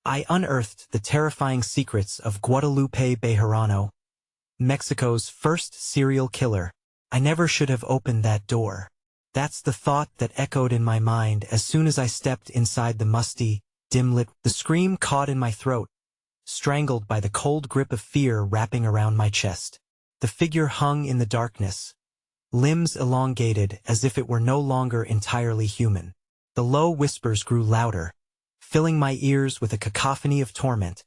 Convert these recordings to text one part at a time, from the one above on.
I unearthed the terrifying secrets of Guadalupe Bejarano, Mexico's first serial killer. I never should have opened that door. That's the thought that echoed in my mind as soon as I stepped inside the musty, dim-lit. The scream caught in my throat, strangled by the cold grip of fear wrapping around my chest. The figure hung in the darkness, limbs elongated as if it were no longer entirely human. The low whispers grew louder, filling my ears with a cacophony of torment,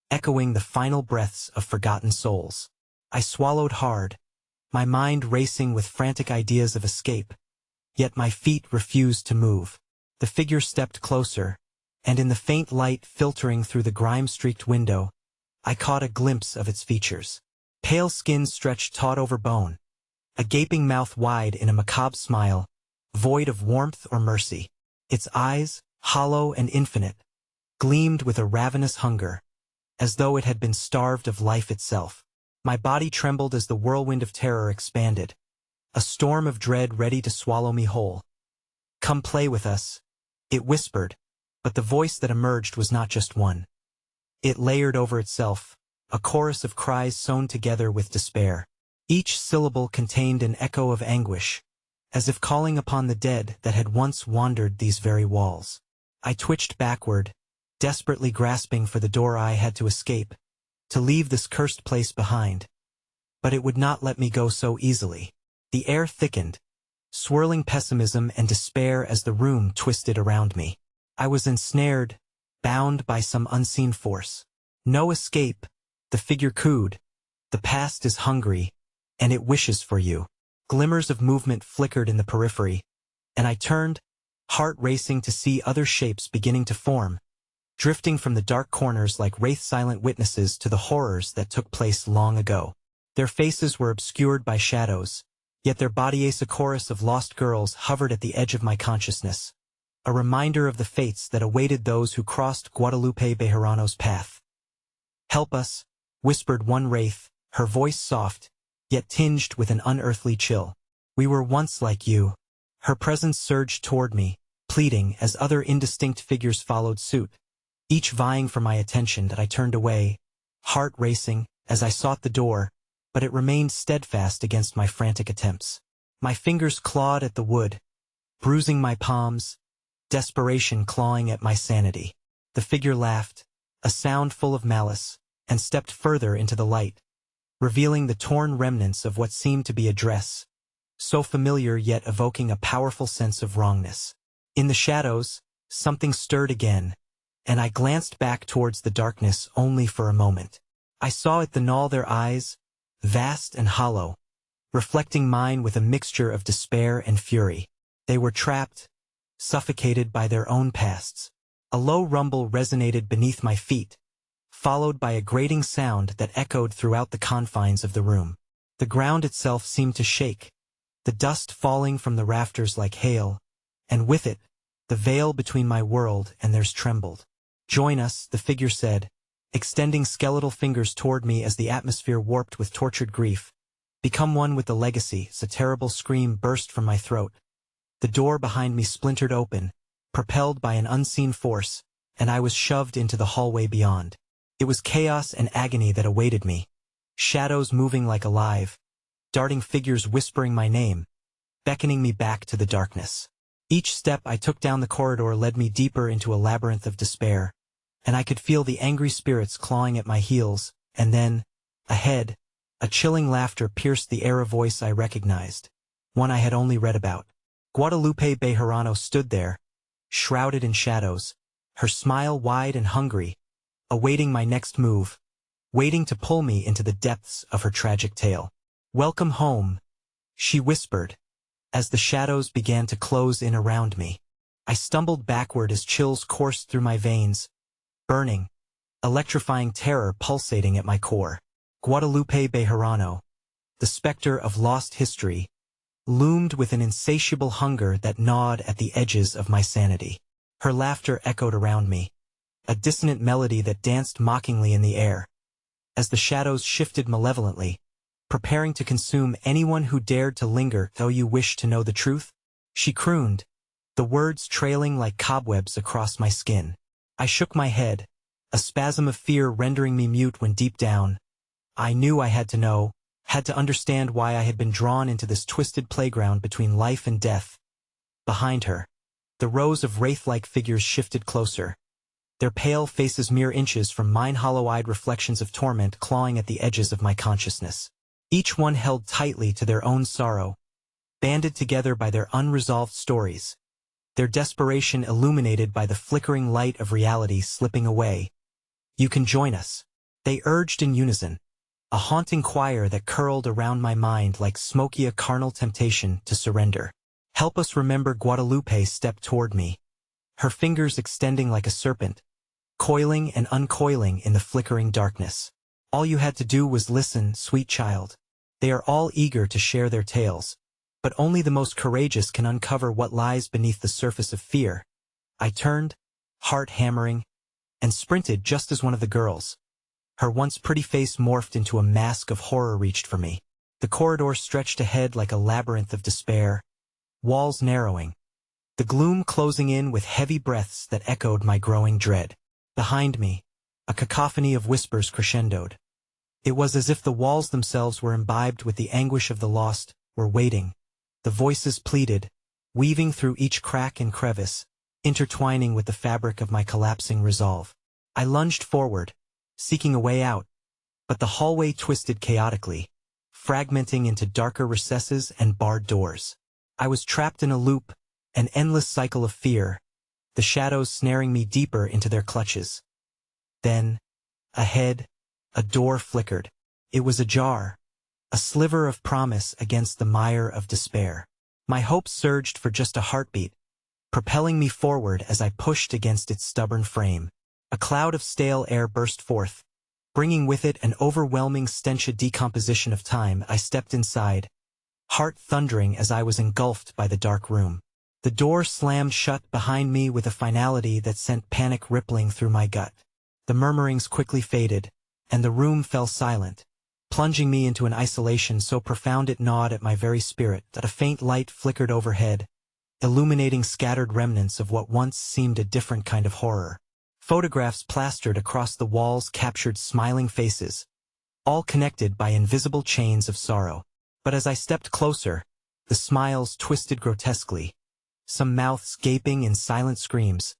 echoing the final breaths of forgotten souls. I swallowed hard, my mind racing with frantic ideas of escape, yet my feet refused to move. The figure stepped closer, and in the faint light filtering through the grime-streaked window, I caught a glimpse of its features. Pale skin stretched taut over bone, a gaping mouth wide in a macabre smile, void of warmth or mercy. Its eyes, hollow and infinite, gleamed with a ravenous hunger, as though it had been starved of life itself. My body trembled as the whirlwind of terror expanded, a storm of dread ready to swallow me whole. "Come play with us," it whispered, but the voice that emerged was not just one. It layered over itself, a chorus of cries sewn together with despair. Each syllable contained an echo of anguish, as if calling upon the dead that had once wandered these very walls. I twitched backward, desperately grasping for the door I had to escape, to leave this cursed place behind. But it would not let me go so easily. The air thickened, swirling pessimism and despair as the room twisted around me. I was ensnared, bound by some unseen force. No escape, the figure cooed. The past is hungry, and it wishes for you. Glimmers of movement flickered in the periphery, and I turned, heart racing to see other shapes beginning to form, drifting from the dark corners like wraith-silent witnesses to the horrors that took place long ago. Their faces were obscured by shadows, yet their bodies, a chorus of lost girls, hovered at the edge of my consciousness, a reminder of the fates that awaited those who crossed Guadalupe Bejarano's path. "Help us," whispered one wraith, her voice soft, yet tinged with an unearthly chill. "We were once like you." Her presence surged toward me, pleading as other indistinct figures followed suit, each vying for my attention. That I turned away, heart racing, as I sought the door, but it remained steadfast against my frantic attempts. My fingers clawed at the wood, bruising my palms, desperation clawing at my sanity. The figure laughed, a sound full of malice, and stepped further into the light, revealing the torn remnants of what seemed to be a dress, so familiar yet evoking a powerful sense of wrongness. In the shadows, something stirred again, and I glanced back towards the darkness only for a moment. I saw it gnaw their eyes, vast and hollow, reflecting mine with a mixture of despair and fury. They were trapped, suffocated by their own pasts. A low rumble resonated beneath my feet, followed by a grating sound that echoed throughout the confines of the room. The ground itself seemed to shake, the dust falling from the rafters like hail, and with it, the veil between my world and theirs trembled. "Join us," the figure said, extending skeletal fingers toward me as the atmosphere warped with tortured grief. "Become one with the legacy." A terrible scream burst from my throat. The door behind me splintered open, propelled by an unseen force, and I was shoved into the hallway beyond. It was chaos and agony that awaited me. Shadows moving like alive, darting figures whispering my name, beckoning me back to the darkness. Each step I took down the corridor led me deeper into a labyrinth of despair, and I could feel the angry spirits clawing at my heels. And then, ahead, a chilling laughter pierced the air. A voice I recognized, one I had only read about. Guadalupe Bejarano stood there, shrouded in shadows, her smile wide and hungry, awaiting my next move, waiting to pull me into the depths of her tragic tale. "Welcome home," she whispered, as the shadows began to close in around me. I stumbled backward as chills coursed through my veins, burning, electrifying terror pulsating at my core. Guadalupe Bejarano, the specter of lost history, loomed with an insatiable hunger that gnawed at the edges of my sanity. Her laughter echoed around me, a dissonant melody that danced mockingly in the air. As the shadows shifted malevolently, preparing to consume anyone who dared to linger. "Though you wish to know the truth?" she crooned, the words trailing like cobwebs across my skin. I shook my head, a spasm of fear rendering me mute when deep down, I knew I had to know, had to understand why I had been drawn into this twisted playground between life and death. Behind her, the rows of wraith-like figures shifted closer, their pale faces mere inches from mine hollow-eyed reflections of torment clawing at the edges of my consciousness. Each one held tightly to their own sorrow, banded together by their unresolved stories, their desperation illuminated by the flickering light of reality slipping away. "You can join us," they urged in unison, a haunting choir that curled around my mind like smoky a carnal temptation to surrender. "Help us remember." Guadalupe stepped toward me, her fingers extending like a serpent, coiling and uncoiling in the flickering darkness. "All you had to do was listen, sweet child. They are all eager to share their tales, but only the most courageous can uncover what lies beneath the surface of fear." I turned, heart hammering, and sprinted just as one of the girls, her once pretty face morphed into a mask of horror, reached for me. The corridor stretched ahead like a labyrinth of despair, walls narrowing, the gloom closing in with heavy breaths that echoed my growing dread. Behind me, a cacophony of whispers crescendoed. It was as if the walls themselves were imbibed with the anguish of the lost, were waiting. The voices pleaded, weaving through each crack and crevice, intertwining with the fabric of my collapsing resolve. I lunged forward, seeking a way out, but the hallway twisted chaotically, fragmenting into darker recesses and barred doors. I was trapped in a loop, an endless cycle of fear, the shadows snaring me deeper into their clutches. Then, ahead, a door flickered. It was ajar, a sliver of promise against the mire of despair. My hope surged for just a heartbeat, propelling me forward as I pushed against its stubborn frame. A cloud of stale air burst forth, bringing with it an overwhelming stench of decomposition of time. I stepped inside, heart thundering as I was engulfed by the dark room. The door slammed shut behind me with a finality that sent panic rippling through my gut. The murmurings quickly faded, and the room fell silent, plunging me into an isolation so profound it gnawed at my very spirit. That a faint light flickered overhead, illuminating scattered remnants of what once seemed a different kind of horror. Photographs plastered across the walls captured smiling faces, all connected by invisible chains of sorrow. But as I stepped closer, the smiles twisted grotesquely, some mouths gaping in silent screams,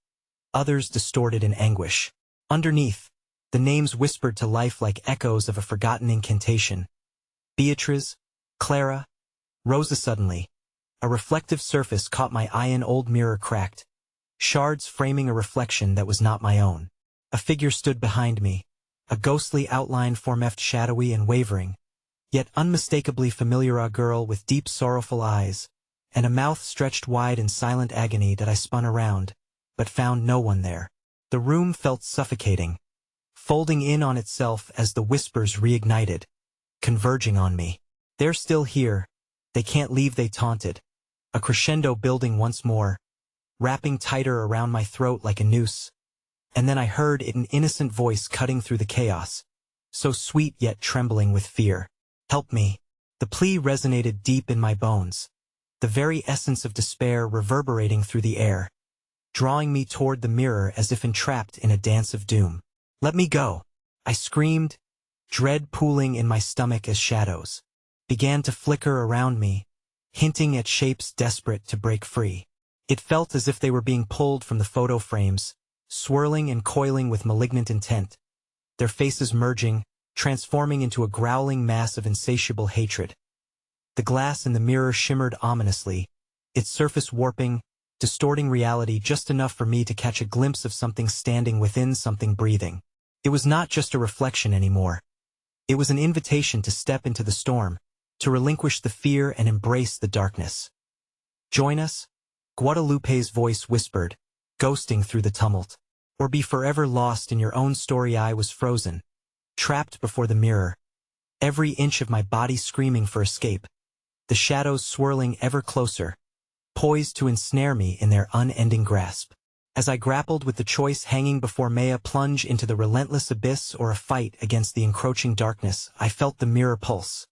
others distorted in anguish. Underneath, the names whispered to life like echoes of a forgotten incantation. Beatriz, Clara, Rosa. Suddenly, a reflective surface caught my eye. An old mirror cracked, shards framing a reflection that was not my own. A figure stood behind me, a ghostly outline formed shadowy and wavering, yet unmistakably familiar. A girl with deep sorrowful eyes, and a mouth stretched wide in silent agony. That I spun around, but found no one there. The room felt suffocating, folding in on itself as the whispers reignited, converging on me. "They're still here. They can't leave," they taunted, a crescendo building once more, wrapping tighter around my throat like a noose. And then I heard it, an innocent voice cutting through the chaos, so sweet yet trembling with fear. "Help me." The plea resonated deep in my bones, the very essence of despair reverberating through the air, drawing me toward the mirror as if entrapped in a dance of doom. "Let me go," I screamed, dread pooling in my stomach as shadows began to flicker around me, hinting at shapes desperate to break free. It felt as if they were being pulled from the photo frames, swirling and coiling with malignant intent, their faces merging, transforming into a growling mass of insatiable hatred. The glass in the mirror shimmered ominously, its surface warping, distorting reality just enough for me to catch a glimpse of something standing within, something breathing. It was not just a reflection anymore. It was an invitation to step into the storm, to relinquish the fear and embrace the darkness. "Join us," Guadalupe's voice whispered, ghosting through the tumult. "Or be forever lost in your own story." I was frozen, trapped before the mirror, every inch of my body screaming for escape, the shadows swirling ever closer, poised to ensnare me in their unending grasp. As I grappled with the choice hanging before me, a plunge into the relentless abyss or a fight against the encroaching darkness, I felt the mirror pulse,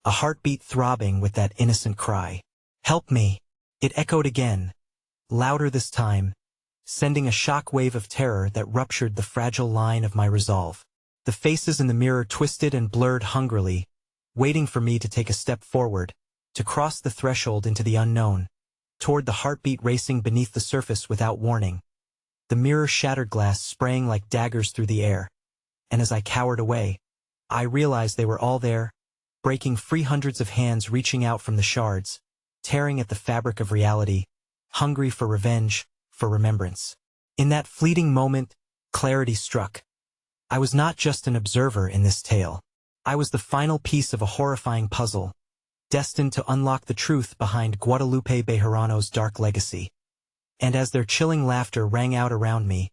a heartbeat throbbing with that innocent cry. "Help me!" It echoed again, louder this time, sending a shock wave of terror that ruptured the fragile line of my resolve. The faces in the mirror twisted and blurred hungrily, waiting for me to take a step forward, to cross the threshold into the unknown, toward the heartbeat racing beneath the surface without warning. The mirror shattered glass spraying like daggers through the air, and as I cowered away, I realized they were all there, breaking free, hundreds of hands reaching out from the shards, tearing at the fabric of reality, hungry for revenge, for remembrance. In that fleeting moment, clarity struck. I was not just an observer in this tale. I was the final piece of a horrifying puzzle, destined to unlock the truth behind Guadalupe Bejarano's dark legacy. And as their chilling laughter rang out around me,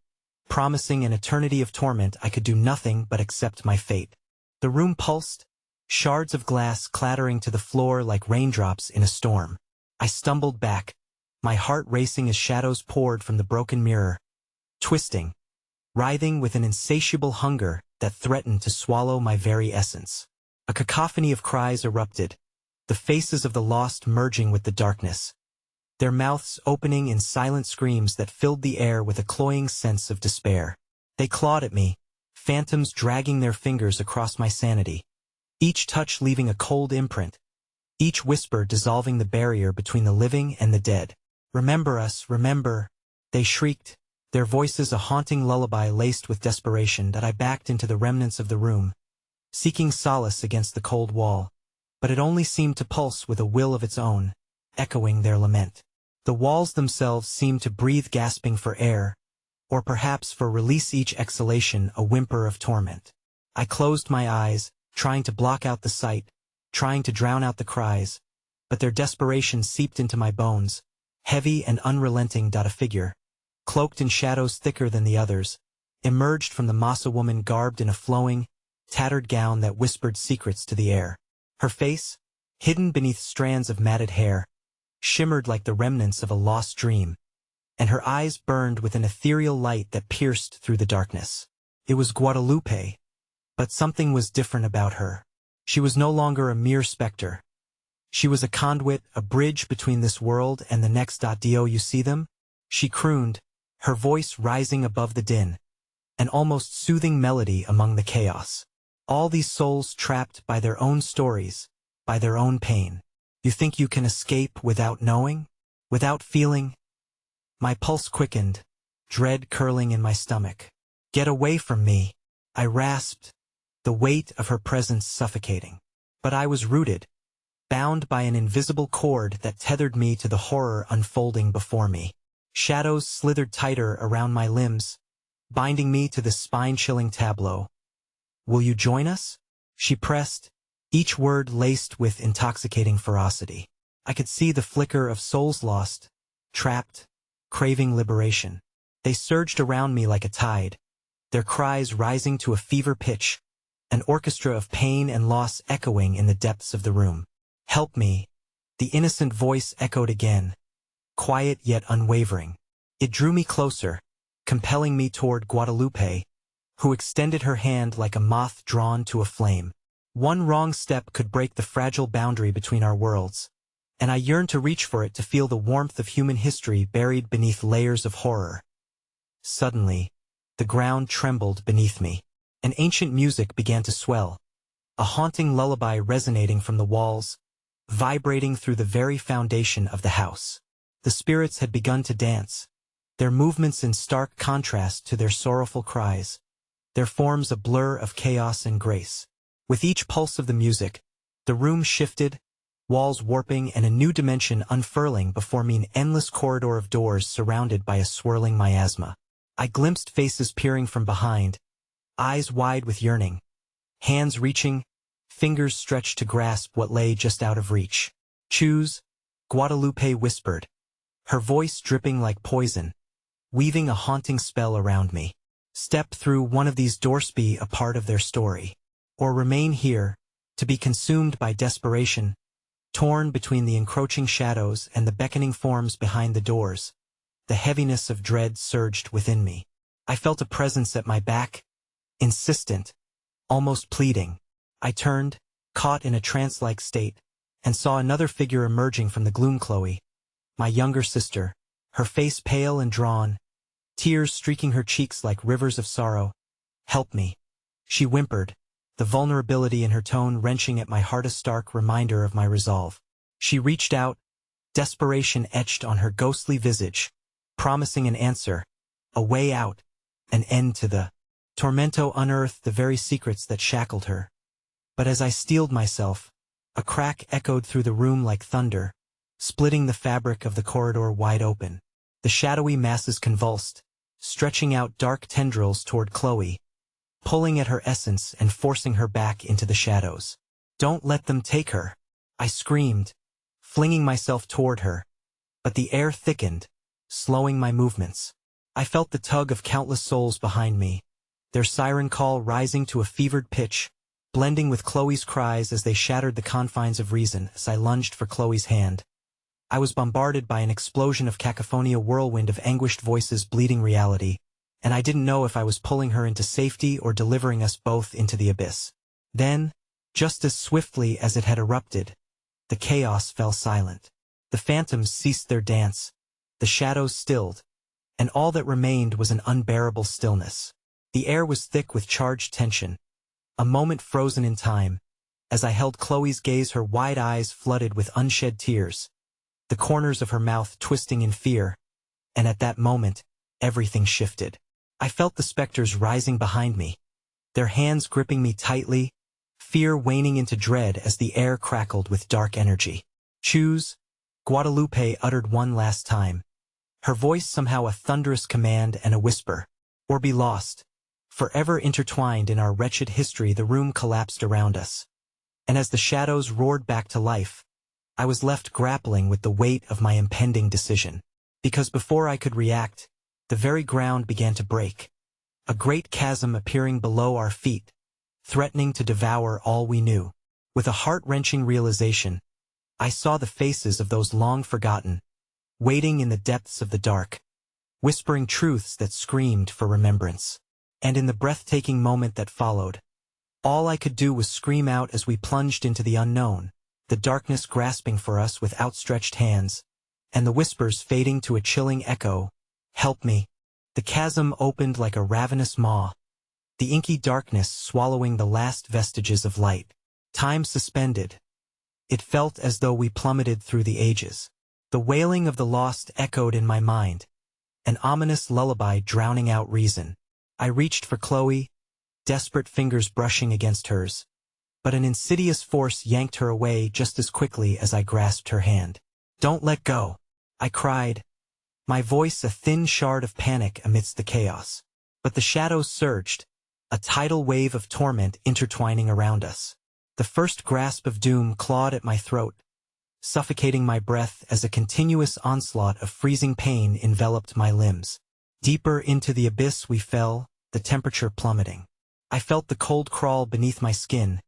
promising an eternity of torment, I could do nothing but accept my fate. The room pulsed, shards of glass clattering to the floor like raindrops in a storm. I stumbled back, my heart racing as shadows poured from the broken mirror, twisting, writhing with an insatiable hunger that threatened to swallow my very essence. A cacophony of cries erupted, the faces of the lost merging with the darkness, their mouths opening in silent screams that filled the air with a cloying sense of despair. They clawed at me, phantoms dragging their fingers across my sanity, each touch leaving a cold imprint, each whisper dissolving the barrier between the living and the dead. "Remember us, remember," they shrieked, their voices a haunting lullaby laced with desperation. That I backed into the remnants of the room, seeking solace against the cold wall, but it only seemed to pulse with a will of its own, echoing their lament. The walls themselves seemed to breathe, gasping for air, or perhaps for release, each exhalation a whimper of torment. I closed my eyes, trying to block out the sight, trying to drown out the cries, but their desperation seeped into my bones, heavy and unrelenting. A figure, cloaked in shadows thicker than the others, emerged from the Masa woman, garbed in a flowing, tattered gown that whispered secrets to the air. Her face, hidden beneath strands of matted hair, shimmered like the remnants of a lost dream, and her eyes burned with an ethereal light that pierced through the darkness. It was Guadalupe, but something was different about her. She was no longer a mere specter. She was a conduit, a bridge between this world and the next. Do you see them? She crooned, her voice rising above the din, an almost soothing melody among the chaos. All these souls trapped by their own stories, by their own pain. You think you can escape without knowing? Without feeling? My pulse quickened, dread curling in my stomach. "Get away from me," I rasped, the weight of her presence suffocating. But I was rooted, bound by an invisible cord that tethered me to the horror unfolding before me. Shadows slithered tighter around my limbs, binding me to this spine-chilling tableau. "Will you join us?" she pressed, each word laced with intoxicating ferocity. I could see the flicker of souls lost, trapped, craving liberation. They surged around me like a tide, their cries rising to a fever pitch, an orchestra of pain and loss echoing in the depths of the room. "Help me," the innocent voice echoed again, quiet yet unwavering. It drew me closer, compelling me toward Guadalupe, who extended her hand like a moth drawn to a flame. One wrong step could break the fragile boundary between our worlds, and I yearned to reach for it, to feel the warmth of human history buried beneath layers of horror. Suddenly, the ground trembled beneath me. An ancient music began to swell, a haunting lullaby resonating from the walls, vibrating through the very foundation of the house. The spirits had begun to dance, their movements in stark contrast to their sorrowful cries, their forms a blur of chaos and grace. With each pulse of the music, the room shifted, walls warping and a new dimension unfurling before me, an endless corridor of doors surrounded by a swirling miasma. I glimpsed faces peering from behind, eyes wide with yearning, hands reaching, fingers stretched to grasp what lay just out of reach. "Choose," Guadalupe whispered, her voice dripping like poison, weaving a haunting spell around me. "Step through one of these doors, be a part of their story, or remain here, to be consumed by desperation." Torn between the encroaching shadows and the beckoning forms behind the doors, the heaviness of dread surged within me. I felt a presence at my back, insistent, almost pleading. I turned, caught in a trance-like state, and saw another figure emerging from the gloom. Chloe, my younger sister, her face pale and drawn, tears streaking her cheeks like rivers of sorrow. "Help me," she whimpered, the vulnerability in her tone wrenching at my heart, a stark reminder of my resolve. She reached out, desperation etched on her ghostly visage, promising an answer, a way out, an end to the tormento, unearthed the very secrets that shackled her. But as I steeled myself, a crack echoed through the room like thunder, splitting the fabric of the corridor wide open. The shadowy masses convulsed, stretching out dark tendrils toward Chloe, pulling at her essence and forcing her back into the shadows. "Don't let them take her," I screamed, flinging myself toward her, but the air thickened, slowing my movements. I felt the tug of countless souls behind me, their siren call rising to a fevered pitch, blending with Chloe's cries as they shattered the confines of reason. As I lunged for Chloe's hand, I was bombarded by an explosion of cacophony, a whirlwind of anguished voices bleeding reality, and I didn't know if I was pulling her into safety or delivering us both into the abyss. Then, just as swiftly as it had erupted, the chaos fell silent. The phantoms ceased their dance, the shadows stilled, and all that remained was an unbearable stillness. The air was thick with charged tension, a moment frozen in time, as I held Chloe's gaze, her wide eyes flooded with unshed tears, the corners of her mouth twisting in fear, and at that moment, everything shifted. I felt the specters rising behind me, their hands gripping me tightly, fear waning into dread as the air crackled with dark energy. "Choose," Guadalupe uttered one last time, her voice somehow a thunderous command and a whisper, "or be lost." Forever intertwined in our wretched history, the room collapsed around us, and as the shadows roared back to life, I was left grappling with the weight of my impending decision. Because before I could react, the very ground began to break, a great chasm appearing below our feet, threatening to devour all we knew. With a heart-wrenching realization, I saw the faces of those long forgotten, waiting in the depths of the dark, whispering truths that screamed for remembrance. And in the breathtaking moment that followed, all I could do was scream out as we plunged into the unknown, the darkness grasping for us with outstretched hands, and the whispers fading to a chilling echo, "Help me." The chasm opened like a ravenous maw, the inky darkness swallowing the last vestiges of light. Time suspended. It felt as though we plummeted through the ages. The wailing of the lost echoed in my mind, an ominous lullaby drowning out reason. I reached for Chloe, desperate fingers brushing against hers, but an insidious force yanked her away just as quickly as I grasped her hand. "Don't let go," I cried, my voice a thin shard of panic amidst the chaos. But the shadows surged, a tidal wave of torment intertwining around us. The first grasp of doom clawed at my throat, suffocating my breath as a continuous onslaught of freezing pain enveloped my limbs. Deeper into the abyss we fell, the temperature plummeting. I felt the cold crawl beneath my skin,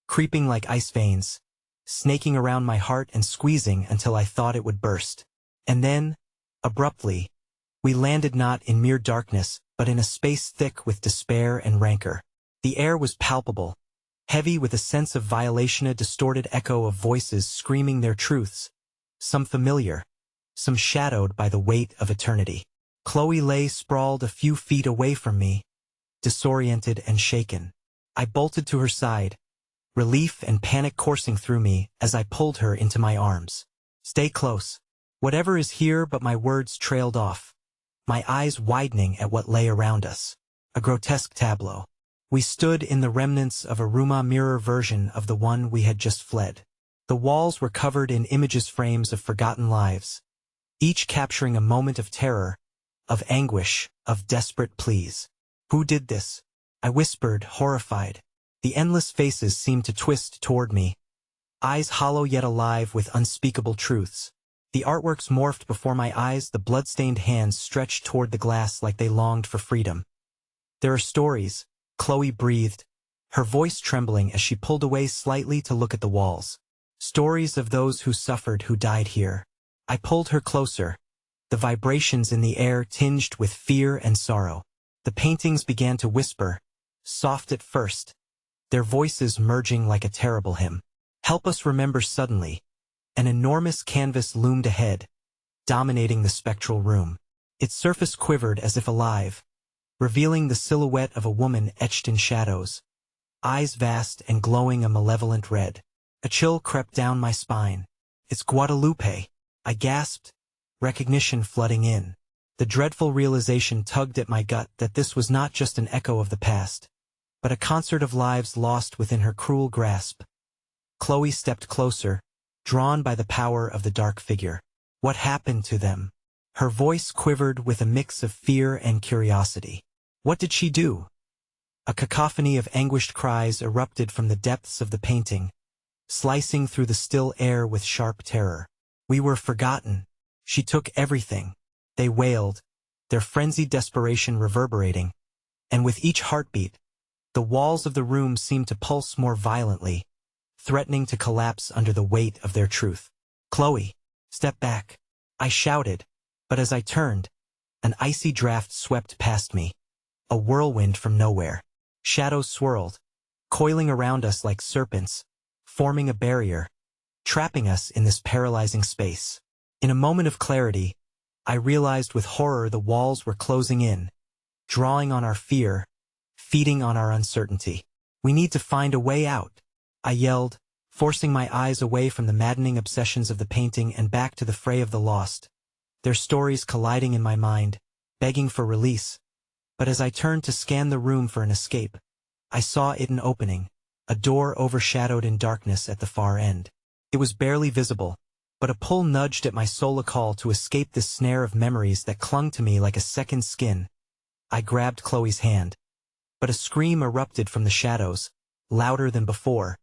creeping like ice veins, snaking around my heart and squeezing until I thought it would burst. And then, abruptly, we landed not in mere darkness, but in a space thick with despair and rancor. The air was palpable, heavy with a sense of violation, a distorted echo of voices screaming their truths, some familiar, some shadowed by the weight of eternity. Chloe lay sprawled a few feet away from me, disoriented and shaken. I bolted to her side, relief and panic coursing through me as I pulled her into my arms. "Stay close. Whatever is here," but my words trailed off, my eyes widening at what lay around us. A grotesque tableau. We stood in the remnants of a Ruma mirror version of the one we had just fled. The walls were covered in images, frames of forgotten lives, each capturing a moment of terror, of anguish, of desperate pleas. "Who did this?" I whispered, horrified. The endless faces seemed to twist toward me, eyes hollow yet alive with unspeakable truths. The artworks morphed before my eyes, the blood-stained hands stretched toward the glass like they longed for freedom. "There are stories," Chloe breathed, her voice trembling as she pulled away slightly to look at the walls. "Stories of those who suffered, who died here." I pulled her closer, the vibrations in the air tinged with fear and sorrow. The paintings began to whisper, soft at first, their voices merging like a terrible hymn. "Help us remember." Suddenly, an enormous canvas loomed ahead, dominating the spectral room. Its surface quivered as if alive, revealing the silhouette of a woman etched in shadows, eyes vast and glowing a malevolent red. A chill crept down my spine. "It's Guadalupe," I gasped, recognition flooding in. The dreadful realization tugged at my gut that this was not just an echo of the past, but a concert of lives lost within her cruel grasp. Chloe stepped closer, drawn by the power of the dark figure. "What happened to them?" Her voice quivered with a mix of fear and curiosity. "What did she do?" A cacophony of anguished cries erupted from the depths of the painting, slicing through the still air with sharp terror. "We were forgotten. She took everything," they wailed, their frenzied desperation reverberating. And with each heartbeat, the walls of the room seemed to pulse more violently, threatening to collapse under the weight of their truth. "Chloe, step back," I shouted, but as I turned, an icy draft swept past me, a whirlwind from nowhere. Shadows swirled, coiling around us like serpents, forming a barrier, trapping us in this paralyzing space. In a moment of clarity, I realized with horror the walls were closing in, drawing on our fear, feeding on our uncertainty. "We need to find a way out," I yelled, forcing my eyes away from the maddening obsessions of the painting and back to the fray of the lost, their stories colliding in my mind, begging for release. But as I turned to scan the room for an escape, I saw it an opening, a door overshadowed in darkness at the far end. It was barely visible, but a pull nudged at my soul, a call to escape this snare of memories that clung to me like a second skin. I grabbed Chloe's hand, but a scream erupted from the shadows, louder than before,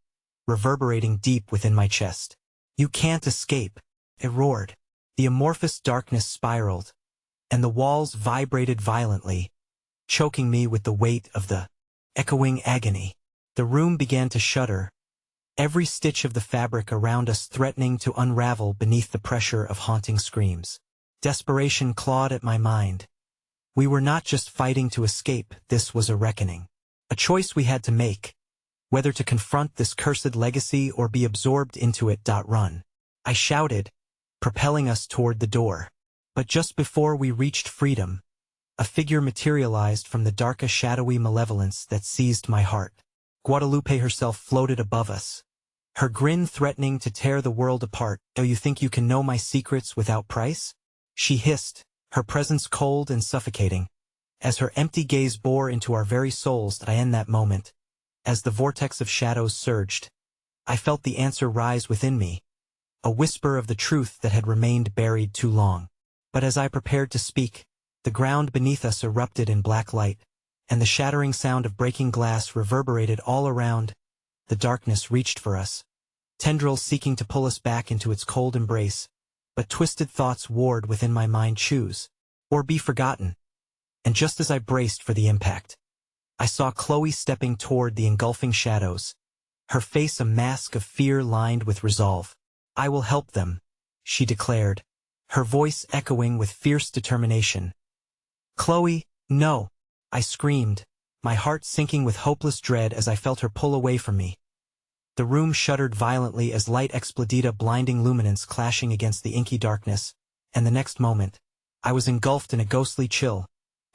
reverberating deep within my chest. "You can't escape," it roared. The amorphous darkness spiraled, and the walls vibrated violently, choking me with the weight of the echoing agony. The room began to shudder, every stitch of the fabric around us threatening to unravel beneath the pressure of haunting screams. Desperation clawed at my mind. We were not just fighting to escape, this was a reckoning. A choice we had to make, whether to confront this cursed legacy or be absorbed into it. Run, I shouted, propelling us toward the door. But just before we reached freedom, a figure materialized from the dark, a shadowy malevolence that seized my heart. Guadalupe herself floated above us, her grin threatening to tear the world apart. "Do you think you can know my secrets without price?" she hissed, her presence cold and suffocating. As her empty gaze bore into our very souls, in that moment, as the vortex of shadows surged, I felt the answer rise within me, a whisper of the truth that had remained buried too long. But as I prepared to speak, the ground beneath us erupted in black light, and the shattering sound of breaking glass reverberated all around. The darkness reached for us, tendrils seeking to pull us back into its cold embrace, but twisted thoughts warred within my mind: choose, or be forgotten. And just as I braced for the impact, I saw Chloe stepping toward the engulfing shadows, her face a mask of fear lined with resolve. "I will help them," she declared, her voice echoing with fierce determination. "Chloe, no!" I screamed, my heart sinking with hopeless dread as I felt her pull away from me. The room shuddered violently as light exploded, a blinding luminance clashing against the inky darkness, and the next moment, I was engulfed in a ghostly chill,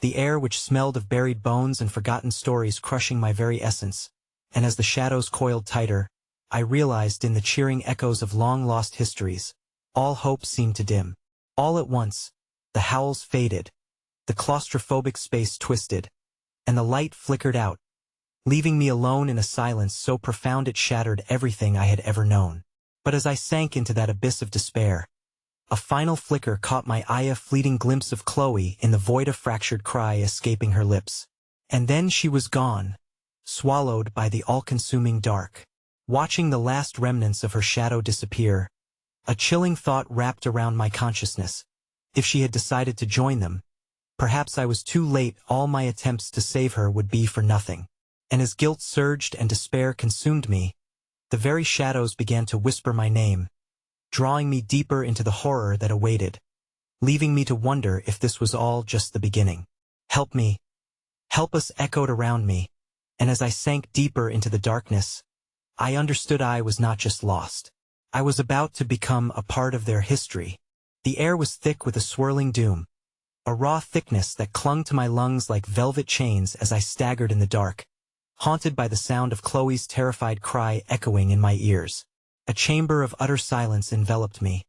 the air which smelled of buried bones and forgotten stories crushing my very essence. And as the shadows coiled tighter, I realized in the cheering echoes of long-lost histories, all hope seemed to dim. All at once, the howls faded, the claustrophobic space twisted, and the light flickered out, leaving me alone in a silence so profound it shattered everything I had ever known. But as I sank into that abyss of despair, a final flicker caught my eye, a fleeting glimpse of Chloe in the void, a fractured cry escaping her lips. And then she was gone, swallowed by the all-consuming dark. Watching the last remnants of her shadow disappear, a chilling thought wrapped around my consciousness. If she had decided to join them, perhaps I was too late. All my attempts to save her would be for nothing. And as guilt surged and despair consumed me, the very shadows began to whisper my name, drawing me deeper into the horror that awaited, leaving me to wonder if this was all just the beginning. "Help me! Help us!" echoed around me, and as I sank deeper into the darkness, I understood I was not just lost. I was about to become a part of their history. The air was thick with a swirling doom, a raw thickness that clung to my lungs like velvet chains as I staggered in the dark, haunted by the sound of Chloe's terrified cry echoing in my ears. A chamber of utter silence enveloped me.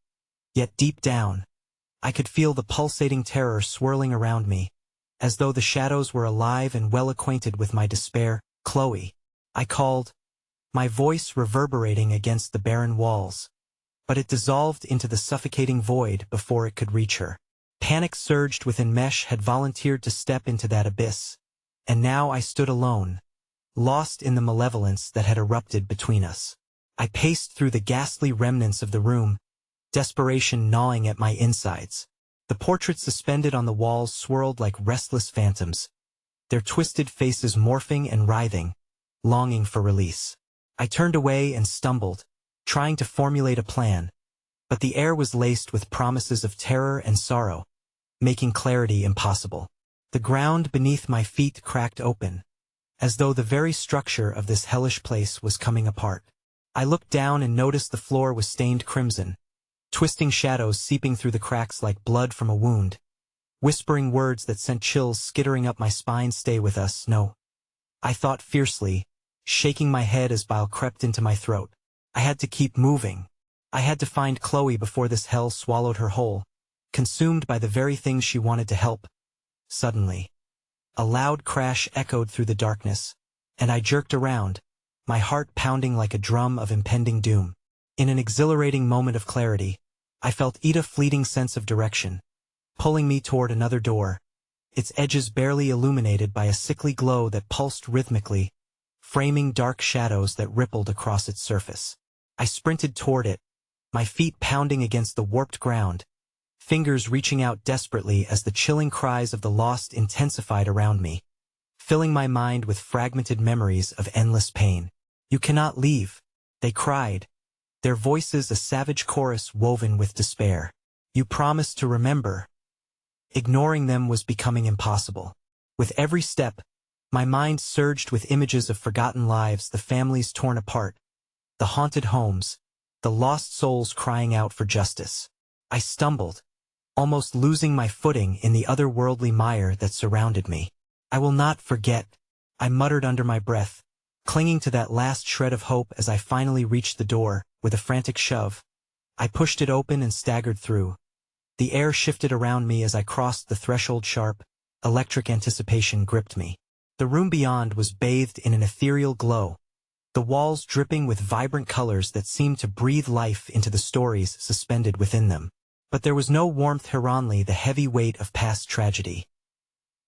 Yet deep down, I could feel the pulsating terror swirling around me, as though the shadows were alive and well acquainted with my despair. "Chloe," I called, my voice reverberating against the barren walls. But it dissolved into the suffocating void before it could reach her. Panic surged within Mesh had volunteered to step into that abyss, and now I stood alone, lost in the malevolence that had erupted between us. I paced through the ghastly remnants of the room, desperation gnawing at my insides. The portraits suspended on the walls swirled like restless phantoms, their twisted faces morphing and writhing, longing for release. I turned away and stumbled, trying to formulate a plan, but the air was laced with promises of terror and sorrow, making clarity impossible. The ground beneath my feet cracked open, as though the very structure of this hellish place was coming apart. I looked down and noticed the floor was stained crimson, twisting shadows seeping through the cracks like blood from a wound, whispering words that sent chills skittering up my spine. "Stay with us." "No," I thought fiercely, shaking my head as bile crept into my throat. I had to keep moving. I had to find Chloe before this hell swallowed her whole, consumed by the very things she wanted to help. Suddenly, a loud crash echoed through the darkness, and I jerked around, my heart pounding like a drum of impending doom. In an exhilarating moment of clarity, I felt a fleeting sense of direction, pulling me toward another door, its edges barely illuminated by a sickly glow that pulsed rhythmically, framing dark shadows that rippled across its surface. I sprinted toward it, my feet pounding against the warped ground, fingers reaching out desperately as the chilling cries of the lost intensified around me, filling my mind with fragmented memories of endless pain. "You cannot leave," they cried, their voices a savage chorus woven with despair. "You promised to remember." Ignoring them was becoming impossible. With every step, my mind surged with images of forgotten lives, the families torn apart, the haunted homes, the lost souls crying out for justice. I stumbled, almost losing my footing in the otherworldly mire that surrounded me. "I will not forget," I muttered under my breath, clinging to that last shred of hope as I finally reached the door. With a frantic shove, I pushed it open and staggered through. The air shifted around me as I crossed the threshold. Sharp, electric anticipation gripped me. The room beyond was bathed in an ethereal glow, the walls dripping with vibrant colors that seemed to breathe life into the stories suspended within them. But there was no warmth here, only the heavy weight of past tragedy.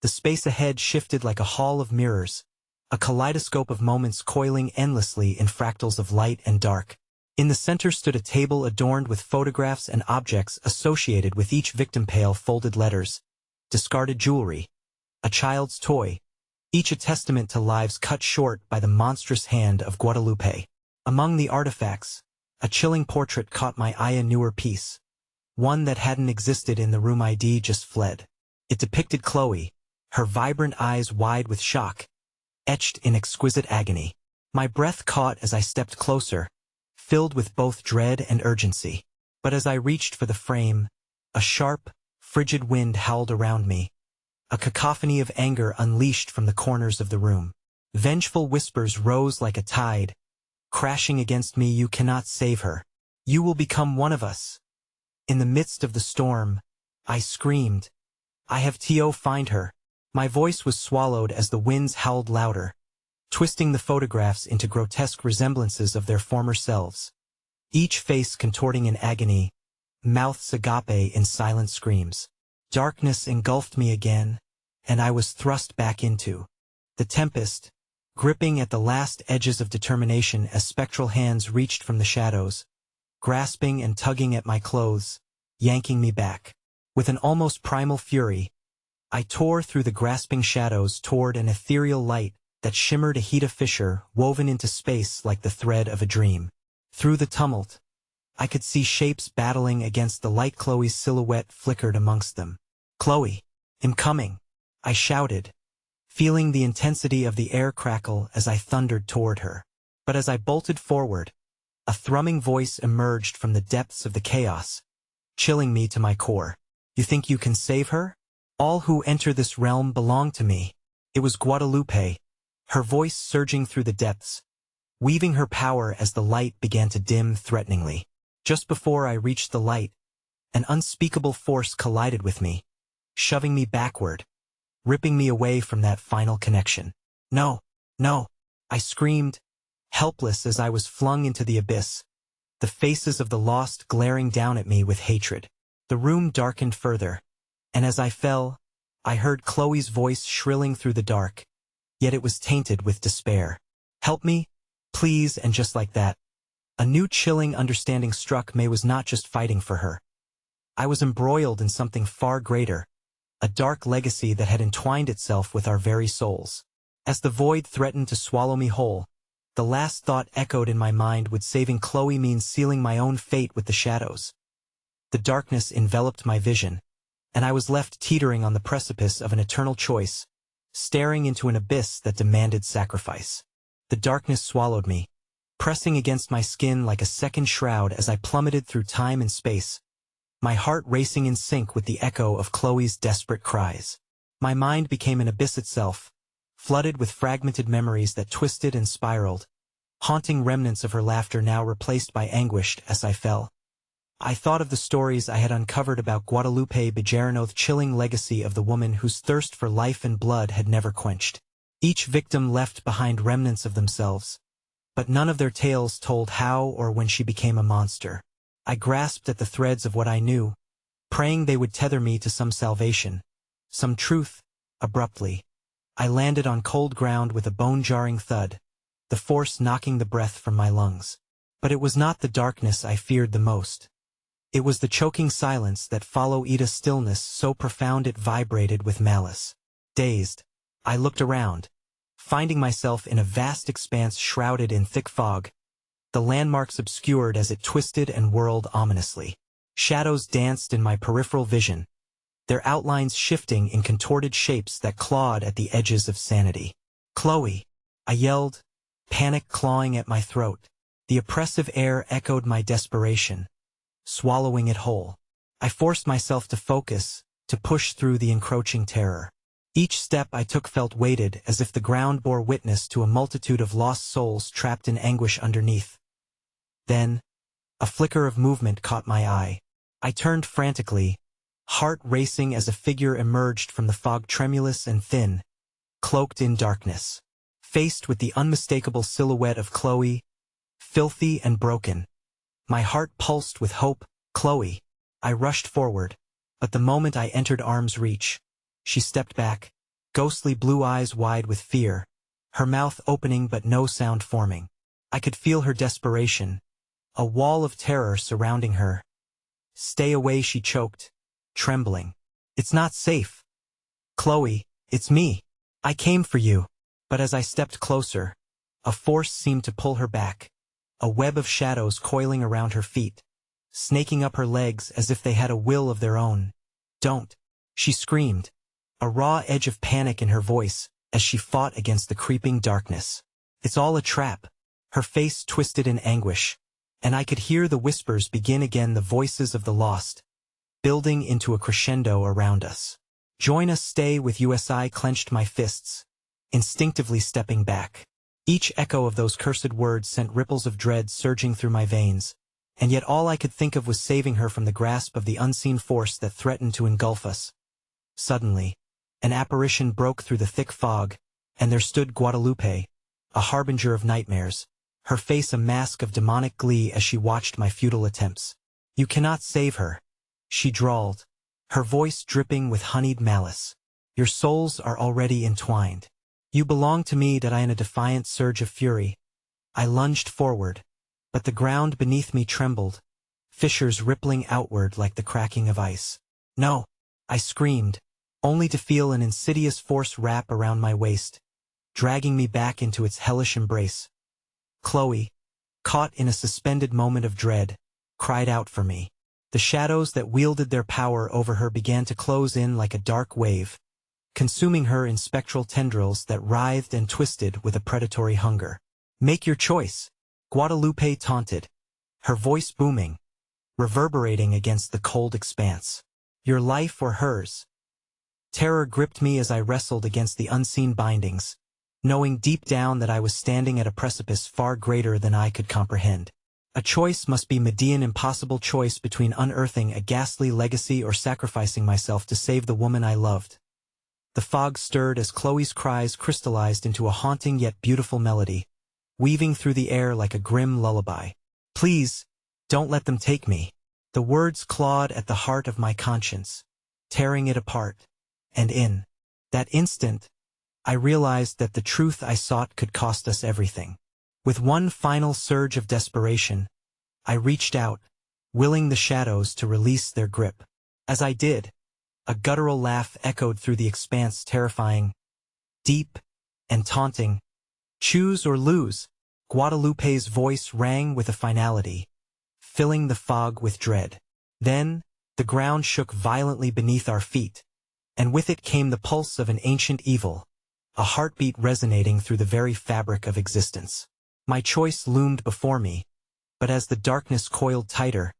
The space ahead shifted like a hall of mirrors, a kaleidoscope of moments coiling endlessly in fractals of light and dark. In the center stood a table adorned with photographs and objects associated with each victim: pale folded letters, discarded jewelry, a child's toy, each a testament to lives cut short by the monstrous hand of Guadalupe. Among the artifacts, a chilling portrait caught my eye, a newer piece, one that hadn't existed in the room I'd just fled. It depicted Chloe, her vibrant eyes wide with shock, etched in exquisite agony. My breath caught as I stepped closer, filled with both dread and urgency. But as I reached for the frame, a sharp, frigid wind howled around me, a cacophony of anger unleashed from the corners of the room. Vengeful whispers rose like a tide, crashing against me. "You cannot save her. You will become one of us." In the midst of the storm, I screamed, "I have to find her." My voice was swallowed as the winds howled louder, twisting the photographs into grotesque resemblances of their former selves, each face contorting in agony, mouths agape in silent screams. Darkness engulfed me again, and I was thrust back into the tempest, gripping at the last edges of determination as spectral hands reached from the shadows, grasping and tugging at my clothes, yanking me back. With an almost primal fury, I tore through the grasping shadows toward an ethereal light that shimmered, a heat of fissure woven into space like the thread of a dream. Through the tumult, I could see shapes battling against the light. Chloe's silhouette flickered amongst them. "Chloe, I'm coming," I shouted, feeling the intensity of the air crackle as I thundered toward her. But as I bolted forward, a thrumming voice emerged from the depths of the chaos, chilling me to my core. "You think you can save her?" All who enter this realm belong to me. It was Guadalupe, her voice surging through the depths, weaving her power as the light began to dim threateningly. Just before I reached the light, an unspeakable force collided with me, shoving me backward, ripping me away from that final connection. No, no, I screamed, helpless as I was flung into the abyss, the faces of the lost glaring down at me with hatred. The room darkened further, and as I fell, I heard Chloe's voice shrilling through the dark, yet it was tainted with despair. Help me, please, and just like that, a new chilling understanding struck me. Was not just fighting for her. I was embroiled in something far greater, a dark legacy that had entwined itself with our very souls. As the void threatened to swallow me whole, the last thought echoed in my mind: would saving Chloe mean sealing my own fate with the shadows? The darkness enveloped my vision, and I was left teetering on the precipice of an eternal choice, staring into an abyss that demanded sacrifice. The darkness swallowed me, pressing against my skin like a second shroud as I plummeted through time and space, my heart racing in sync with the echo of Chloe's desperate cries. My mind became an abyss itself, flooded with fragmented memories that twisted and spiraled, haunting remnants of her laughter now replaced by anguish as I fell. I thought of the stories I had uncovered about Guadalupe Bejarano's chilling legacy of the woman whose thirst for life and blood had never quenched. Each victim left behind remnants of themselves, but none of their tales told how or when she became a monster. I grasped at the threads of what I knew, praying they would tether me to some salvation, some truth. Abruptly, I landed on cold ground with a bone-jarring thud, the force knocking the breath from my lungs. But it was not the darkness I feared the most. It was the choking silence that followed a stillness so profound it vibrated with malice. Dazed, I looked around, finding myself in a vast expanse shrouded in thick fog, the landmarks obscured as it twisted and whirled ominously. Shadows danced in my peripheral vision, their outlines shifting in contorted shapes that clawed at the edges of sanity. "Chloe!" I yelled, panic clawing at my throat. The oppressive air echoed my desperation, swallowing it whole. I forced myself to focus, to push through the encroaching terror. Each step I took felt weighted as if the ground bore witness to a multitude of lost souls trapped in anguish underneath. Then, a flicker of movement caught my eye. I turned frantically, heart racing as a figure emerged from the fog, tremulous and thin, cloaked in darkness. Faced with the unmistakable silhouette of Chloe, filthy and broken, my heart pulsed with hope. "Chloe!" I rushed forward, but the moment I entered arm's reach, she stepped back, ghostly blue eyes wide with fear, her mouth opening but no sound forming. I could feel her desperation, a wall of terror surrounding her. "Stay away," she choked, trembling. "It's not safe." "Chloe, it's me. I came for you." But as I stepped closer, a force seemed to pull her back, a web of shadows coiling around her feet, snaking up her legs as if they had a will of their own. "Don't!" she screamed, a raw edge of panic in her voice as she fought against the creeping darkness. "It's all a trap." Her face twisted in anguish, and I could hear the whispers begin again, the voices of the lost, building into a crescendo around us. "Join us, stay with us." I clenched my fists, instinctively stepping back. Each echo of those cursed words sent ripples of dread surging through my veins, and yet all I could think of was saving her from the grasp of the unseen force that threatened to engulf us. Suddenly, an apparition broke through the thick fog, and there stood Guadalupe, a harbinger of nightmares, her face a mask of demonic glee as she watched my futile attempts. "You cannot save her," she drawled, her voice dripping with honeyed malice. "Your souls are already entwined. You belong to me." That I, in a defiant surge of fury, I lunged forward, but the ground beneath me trembled, fissures rippling outward like the cracking of ice. "No!" I screamed, only to feel an insidious force wrap around my waist, dragging me back into its hellish embrace. Chloe, caught in a suspended moment of dread, cried out for me. The shadows that wielded their power over her began to close in like a dark wave, consuming her in spectral tendrils that writhed and twisted with a predatory hunger. "Make your choice," Guadalupe taunted, her voice booming, reverberating against the cold expanse. "Your life or hers." Terror gripped me as I wrestled against the unseen bindings, knowing deep down that I was standing at a precipice far greater than I could comprehend. A choice must be Medean impossible choice between unearthing a ghastly legacy or sacrificing myself to save the woman I loved. The fog stirred as Chloe's cries crystallized into a haunting yet beautiful melody, weaving through the air like a grim lullaby. Please, don't let them take me. The words clawed at the heart of my conscience, tearing it apart. And in that instant, I realized that the truth I sought could cost us everything. With one final surge of desperation, I reached out, willing the shadows to release their grip. As I did, a guttural laugh echoed through the expanse, terrifying, deep, and taunting. Choose or lose. Guadalupe's voice rang with a finality, filling the fog with dread. Then, the ground shook violently beneath our feet, and with it came the pulse of an ancient evil, a heartbeat resonating through the very fabric of existence. My choice loomed before me, but as the darkness coiled tighter,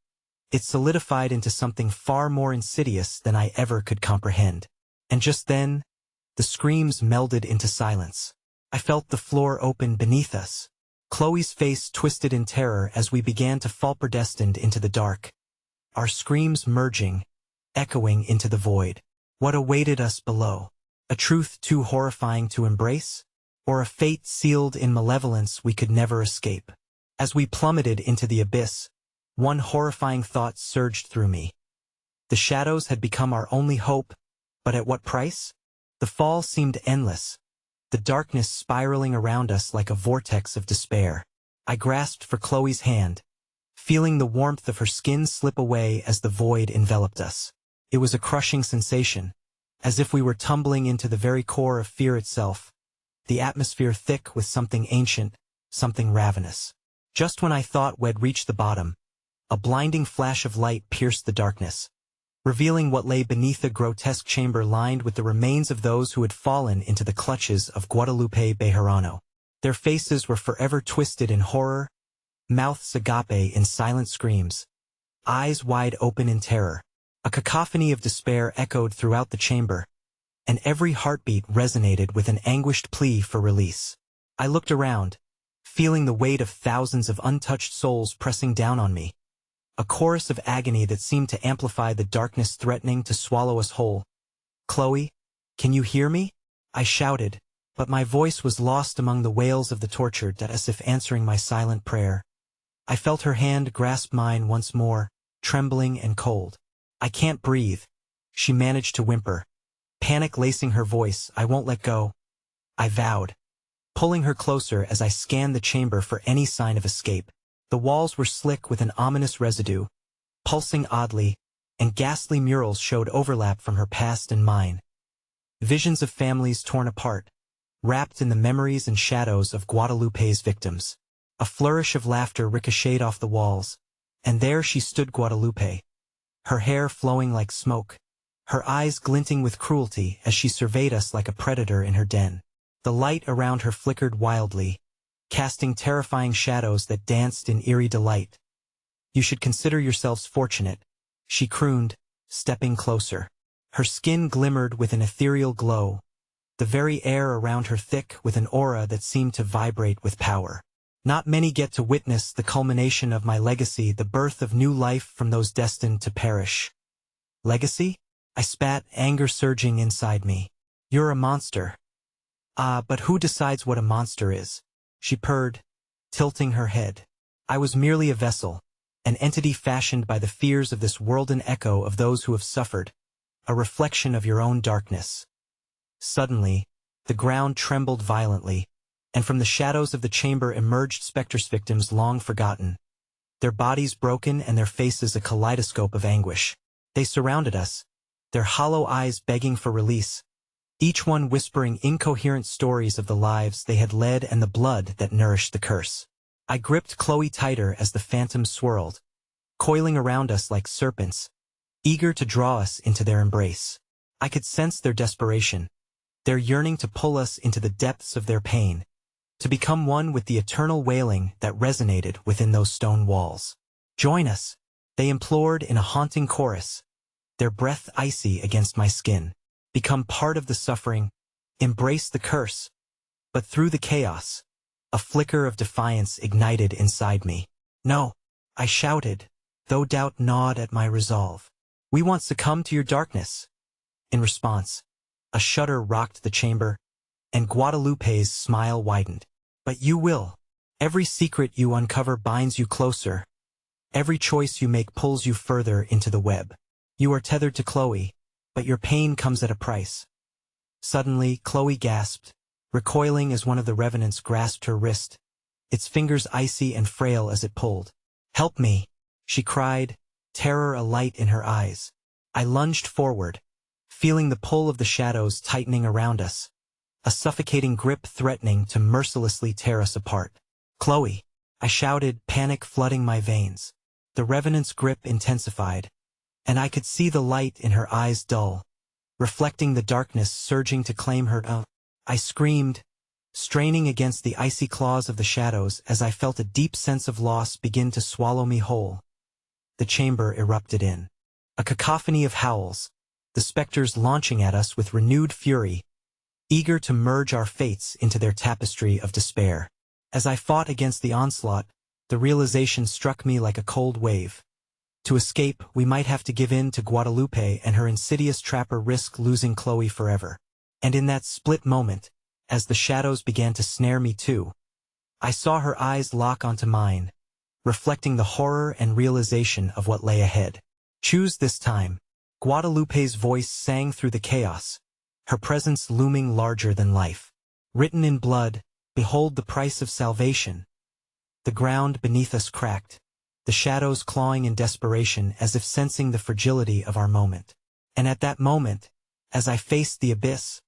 it solidified into something far more insidious than I ever could comprehend. And just then, the screams melded into silence. I felt the floor open beneath us. Chloe's face twisted in terror as we began to fall predestined into the dark, our screams merging, echoing into the void. What awaited us below? A truth too horrifying to embrace? Or a fate sealed in malevolence we could never escape? As we plummeted into the abyss, one horrifying thought surged through me. The shadows had become our only hope, but at what price? The fall seemed endless, the darkness spiraling around us like a vortex of despair. I grasped for Chloe's hand, feeling the warmth of her skin slip away as the void enveloped us. It was a crushing sensation, as if we were tumbling into the very core of fear itself, the atmosphere thick with something ancient, something ravenous. Just when I thought we'd reached the bottom, a blinding flash of light pierced the darkness, revealing what lay beneath a grotesque chamber lined with the remains of those who had fallen into the clutches of Guadalupe Bejarano. Their faces were forever twisted in horror, mouths agape in silent screams, eyes wide open in terror. A cacophony of despair echoed throughout the chamber, and every heartbeat resonated with an anguished plea for release. I looked around, feeling the weight of thousands of untouched souls pressing down on me, a chorus of agony that seemed to amplify the darkness threatening to swallow us whole. Chloe, can you hear me? I shouted, but my voice was lost among the wails of the tortured, as if answering my silent prayer. I felt her hand grasp mine once more, trembling and cold. I can't breathe, she managed to whimper, panic lacing her voice. I won't let go, I vowed, pulling her closer as I scanned the chamber for any sign of escape. The walls were slick with an ominous residue, pulsing oddly, and ghastly murals showed overlap from her past and mine. Visions of families torn apart, wrapped in the memories and shadows of Guadalupe's victims. A flourish of laughter ricocheted off the walls, and there she stood, Guadalupe, her hair flowing like smoke, her eyes glinting with cruelty as she surveyed us like a predator in her den. The light around her flickered wildly, casting terrifying shadows that danced in eerie delight. You should consider yourselves fortunate, she crooned, stepping closer. Her skin glimmered with an ethereal glow, the very air around her thick with an aura that seemed to vibrate with power. Not many get to witness the culmination of my legacy, the birth of new life from those destined to perish. Legacy? I spat, anger surging inside me. You're a monster. Ah, but who decides what a monster is? She purred, tilting her head. I was merely a vessel, an entity fashioned by the fears of this world, an echo of those who have suffered, a reflection of your own darkness. Suddenly, the ground trembled violently, and from the shadows of the chamber emerged specters, victims long forgotten, their bodies broken and their faces a kaleidoscope of anguish. They surrounded us, their hollow eyes begging for release, each one whispering incoherent stories of the lives they had led and the blood that nourished the curse. I gripped Chloe tighter as the phantoms swirled, coiling around us like serpents, eager to draw us into their embrace. I could sense their desperation, their yearning to pull us into the depths of their pain, to become one with the eternal wailing that resonated within those stone walls. Join us, they implored in a haunting chorus, their breath icy against my skin. become part of the suffering, embrace the curse. But through the chaos, a flicker of defiance ignited inside me. No, I shouted, though doubt gnawed at my resolve. We won't succumb to your darkness. In response, a shudder rocked the chamber, and Guadalupe's smile widened. But you will. Every secret you uncover binds you closer. Every choice you make pulls you further into the web. You are tethered to Chloe, but your pain comes at a price. Suddenly, Chloe gasped, recoiling as one of the revenants grasped her wrist, its fingers icy and frail as it pulled. "Help me," she cried, terror alight in her eyes. I lunged forward, feeling the pull of the shadows tightening around us, a suffocating grip threatening to mercilessly tear us apart. "Chloe," I shouted, panic flooding my veins. The revenant's grip intensified, and I could see the light in her eyes dull, reflecting the darkness surging to claim her. I screamed, straining against the icy claws of the shadows as I felt a deep sense of loss begin to swallow me whole. The chamber erupted in a cacophony of howls, the specters launching at us with renewed fury, eager to merge our fates into their tapestry of despair. As I fought against the onslaught, the realization struck me like a cold wave. To escape, we might have to give in to Guadalupe and her insidious trapper, risk losing Chloe forever. And in that split moment, as the shadows began to snare me too, I saw her eyes lock onto mine, reflecting the horror and realization of what lay ahead. "Choose this time," Guadalupe's voice sang through the chaos, her presence looming larger than life. "Written in blood, behold the price of salvation." The ground beneath us cracked, the shadows clawing in desperation as if sensing the fragility of our moment. And at that moment, as I faced the abyss,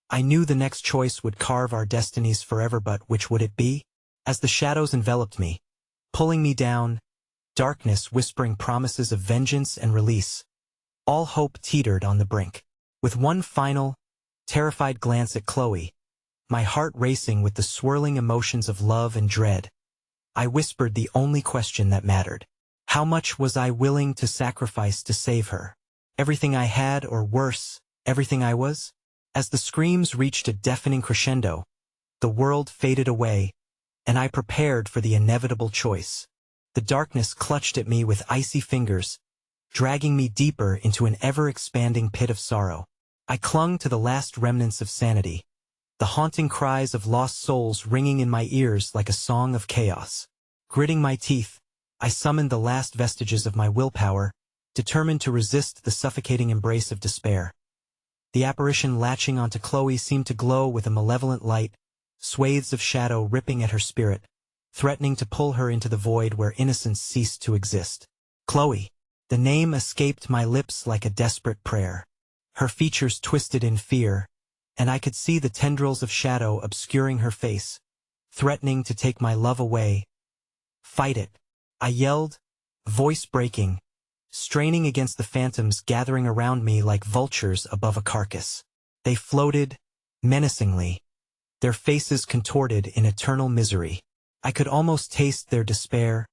I knew the next choice would carve our destinies forever. But which would it be? As the shadows enveloped me, pulling me down, darkness whispering promises of vengeance and release, all hope teetered on the brink. With one final, terrified glance at Chloe, my heart racing with the swirling emotions of love and dread, I whispered the only question that mattered. How much was I willing to sacrifice to save her? Everything I had, or worse, everything I was? As the screams reached a deafening crescendo, the world faded away, and I prepared for the inevitable choice. The darkness clutched at me with icy fingers, dragging me deeper into an ever-expanding pit of sorrow. I clung to the last remnants of sanity, the haunting cries of lost souls ringing in my ears like a song of chaos. Gritting my teeth, I summoned the last vestiges of my willpower, determined to resist the suffocating embrace of despair. The apparition latching onto Chloe seemed to glow with a malevolent light, swathes of shadow ripping at her spirit, threatening to pull her into the void where innocence ceased to exist. Chloe. The name escaped my lips like a desperate prayer. Her features twisted in fear, and I could see the tendrils of shadow obscuring her face, threatening to take my love away. "Fight it," I yelled, voice breaking, straining against the phantoms gathering around me like vultures above a carcass. They floated, menacingly, their faces contorted in eternal misery. I could almost taste their despair,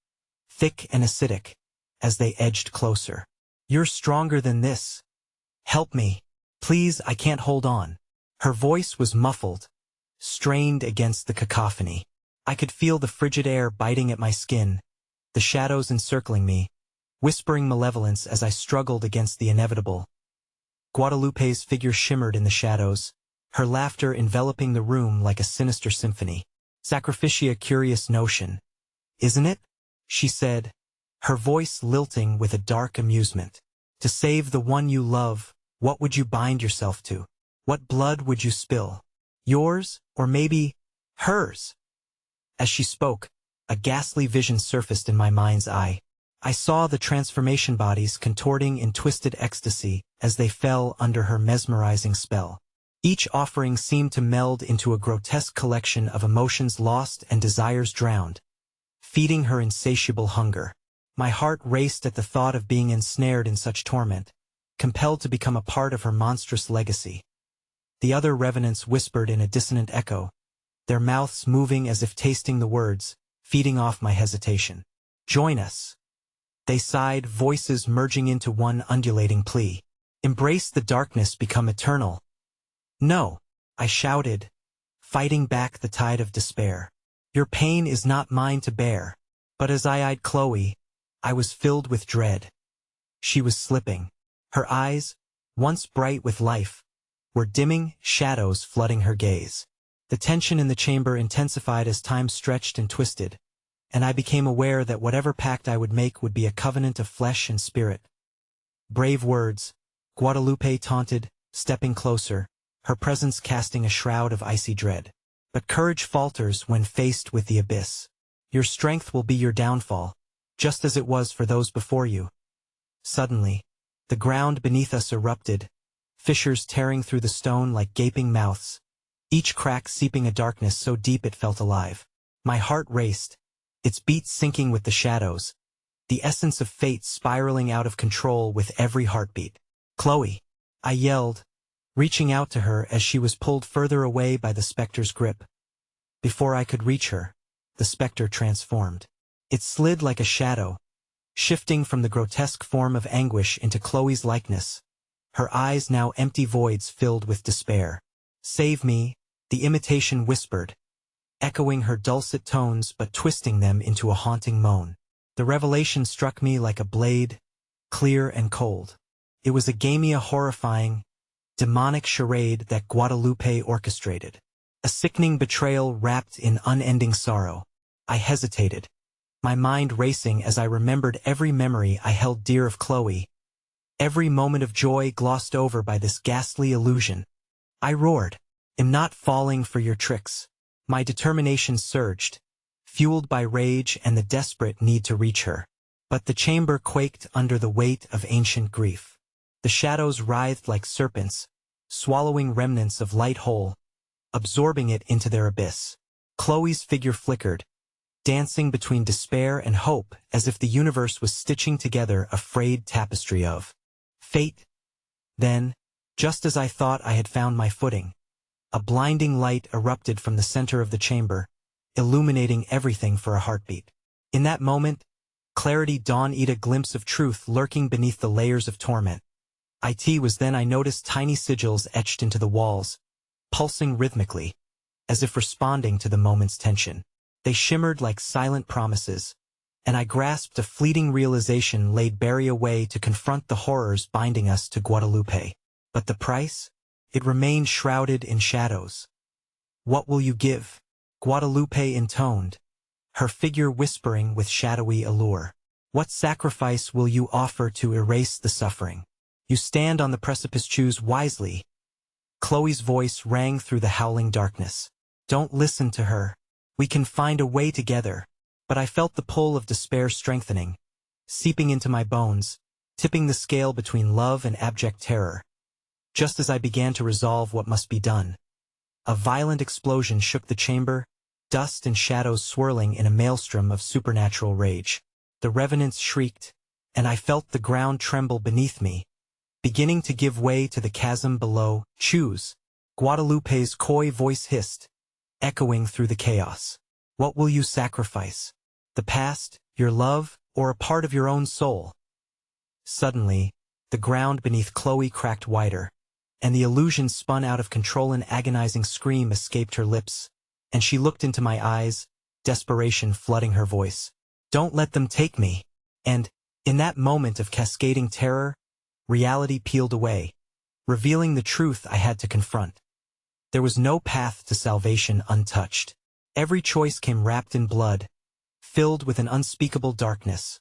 thick and acidic, as they edged closer. "You're stronger than this. Help me. Please, I can't hold on." Her voice was muffled, strained against the cacophony. I could feel the frigid air biting at my skin, the shadows encircling me, whispering malevolence as I struggled against the inevitable. Guadalupe's figure shimmered in the shadows, her laughter enveloping the room like a sinister symphony. "Sacrificia, curious notion, isn't it?" she said, her voice lilting with a dark amusement. "To save the one you love, what would you bind yourself to? What blood would you spill? Yours, or maybe hers?" As she spoke, a ghastly vision surfaced in my mind's eye. I saw the transformation bodies contorting in twisted ecstasy as they fell under her mesmerizing spell. Each offering seemed to meld into a grotesque collection of emotions lost and desires drowned, feeding her insatiable hunger. My heart raced at the thought of being ensnared in such torment, compelled to become a part of her monstrous legacy. The other revenants whispered in a dissonant echo, their mouths moving as if tasting the words, feeding off my hesitation. "Join us," they sighed, voices merging into one undulating plea. "Embrace the darkness, become eternal." No, I shouted, fighting back the tide of despair. Your pain is not mine to bear. But as I eyed Chloe, I was filled with dread. She was slipping. Her eyes, once bright with life, were dimming, shadows flooding her gaze. The tension in the chamber intensified as time stretched and twisted, and I became aware that whatever pact I would make would be a covenant of flesh and spirit. Brave words, Guadalupe taunted, stepping closer, her presence casting a shroud of icy dread. But courage falters when faced with the abyss. Your strength will be your downfall, just as it was for those before you. Suddenly, the ground beneath us erupted, fissures tearing through the stone like gaping mouths, each crack seeping a darkness so deep it felt alive. My heart raced, its beats sinking with the shadows, the essence of fate spiraling out of control with every heartbeat. Chloe! I yelled, reaching out to her as she was pulled further away by the specter's grip. Before I could reach her, the specter transformed. It slid like a shadow, shifting from the grotesque form of anguish into Chloe's likeness, her eyes now empty voids filled with despair. Save me, the imitation whispered, echoing her dulcet tones but twisting them into a haunting moan. The revelation struck me like a blade, clear and cold. It was a gamia horrifying, demonic charade that Guadalupe orchestrated. A sickening betrayal wrapped in unending sorrow. I hesitated, my mind racing as I remembered every memory I held dear of Chloe, every moment of joy glossed over by this ghastly illusion. I roared, "Am not falling for your tricks." My determination surged, fueled by rage and the desperate need to reach her. But the chamber quaked under the weight of ancient grief. The shadows writhed like serpents, swallowing remnants of light whole, absorbing it into their abyss. Chloe's figure flickered, dancing between despair and hope as if the universe was stitching together a frayed tapestry of fate. Then, just as I thought I had found my footing, a blinding light erupted from the center of the chamber, illuminating everything for a heartbeat. In that moment, clarity dawned, a glimpse of truth lurking beneath the layers of torment. It was then I noticed tiny sigils etched into the walls, pulsing rhythmically, as if responding to the moment's tension. They shimmered like silent promises, and I grasped a fleeting realization laid bare away to confront the horrors binding us to Guadalupe. But the price? It remained shrouded in shadows. "What will you give?" Guadalupe intoned, her figure whispering with shadowy allure. "What sacrifice will you offer to erase the suffering? You stand on the precipice, choose wisely." Chloe's voice rang through the howling darkness. "Don't listen to her. We can find a way together." But I felt the pull of despair strengthening, seeping into my bones, tipping the scale between love and abject terror. Just as I began to resolve what must be done, a violent explosion shook the chamber, dust and shadows swirling in a maelstrom of supernatural rage. The revenants shrieked, and I felt the ground tremble beneath me, beginning to give way to the chasm below. "Choose," Guadalupe's coy voice hissed, echoing through the chaos. "What will you sacrifice? The past, your love, or a part of your own soul?" Suddenly, the ground beneath Chloe cracked wider, and the illusion spun out of control. An agonizing scream escaped her lips, and she looked into my eyes, desperation flooding her voice. "Don't let them take me." And, in that moment of cascading terror, reality peeled away, revealing the truth I had to confront. There was no path to salvation untouched. Every choice came wrapped in blood, filled with an unspeakable darkness.